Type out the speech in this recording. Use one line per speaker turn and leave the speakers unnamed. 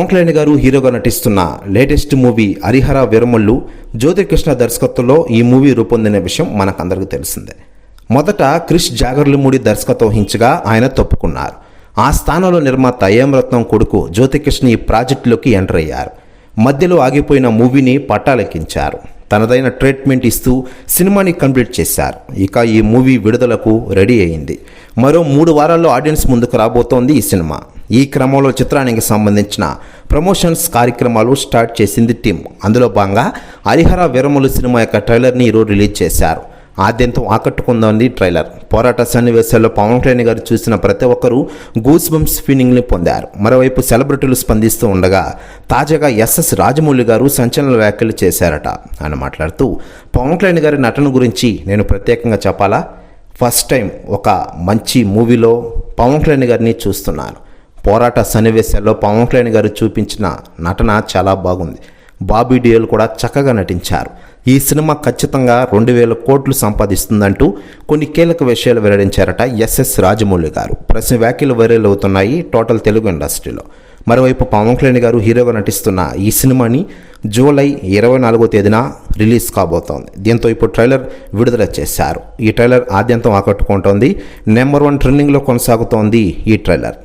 పవన్ కళ్యాణ్ గారు హీరోగా నటిస్తున్న లేటెస్ట్ మూవీ హరిహర వీరమల్లు జ్యోతికృష్ణ దర్శకత్వంలో ఈ మూవీ రూపొందిన విషయం మనకందరికీ తెలిసిందే. మొదట క్రిష్ జాగర్లమూడి దర్శకత్వం వహించగా ఆయన తప్పుకున్నారు. ఆ స్థానంలో నిర్మాత ఏఎం కొడుకు జ్యోతికృష్ణ ఈ ప్రాజెక్టులోకి ఎంటర్ అయ్యారు. మధ్యలో ఆగిపోయిన మూవీని పట్టాలెక్కించారు. తనదైన ట్రీట్మెంట్ ఇస్తూ సినిమాని కంప్లీట్ చేశారు. ఇక ఈ మూవీ విడుదలకు రెడీ అయింది. మరో 3 వారాల్లో ఆడియన్స్ ముందుకు రాబోతోంది ఈ సినిమా. ఈ క్రమంలో చిత్రానికి సంబంధించిన ప్రమోషన్స్ కార్యక్రమాలు స్టార్ట్ చేసింది టీం. అందులో భాగంగా హరిహర వీరమల్లు సినిమా యొక్క ట్రైలర్ని ఈరోజు రిలీజ్ చేశారు. ఆద్యంతం ఆకట్టుకుంది ట్రైలర్. పోరాట సన్నివేశాల్లో పవన్ కళ్యాణ్ గారు చూసిన ప్రతి ఒక్కరూ గూస్ బంప్స్ ఫీలింగ్ని పొందారు. మరోవైపు సెలబ్రిటీలు స్పందిస్తూ ఉండగా తాజాగా ఎస్ఎస్ రాజమౌళి గారు సంచలన వ్యాఖ్యలు చేశారట. ఆయన మాట్లాడుతూ, పవన్ కళ్యాణ్ గారి నటన గురించి నేను ప్రత్యేకంగా చెప్పాలా? ఫస్ట్ టైం ఒక మంచి మూవీలో పవన్ కళ్యాణ్ గారిని చూస్తున్నాను. పోరాట సన్నివేశాల్లో పవన్ కళ్యాణ్ గారు చూపించిన నటన చాలా బాగుంది. బాబీ డియోల్ కూడా చక్కగా నటించారు. ఈ సినిమా ఖచ్చితంగా 2000 కోట్లు సంపాదిస్తుందంటూ కొన్ని కీలక విషయాలు వెల్లడించారట ఎస్ఎస్ రాజమౌళి గారు. ప్రశ్న వ్యాఖ్యలు వైరల్ అవుతున్నాయి టోటల్ తెలుగు ఇండస్ట్రీలో. మరోవైపు పవన్ కళ్యాణ్ గారు హీరోగా నటిస్తున్న ఈ సినిమాని జూలై 24వ తేదీన రిలీజ్ కాబోతోంది. దీంతో ఇప్పుడు ట్రైలర్ విడుదల చేశారు. ఈ ట్రైలర్ ఆద్యంతం ఆకట్టుకుంటోంది. నెంబర్ 1 ట్రెండింగ్లో కొనసాగుతోంది ఈ ట్రైలర్.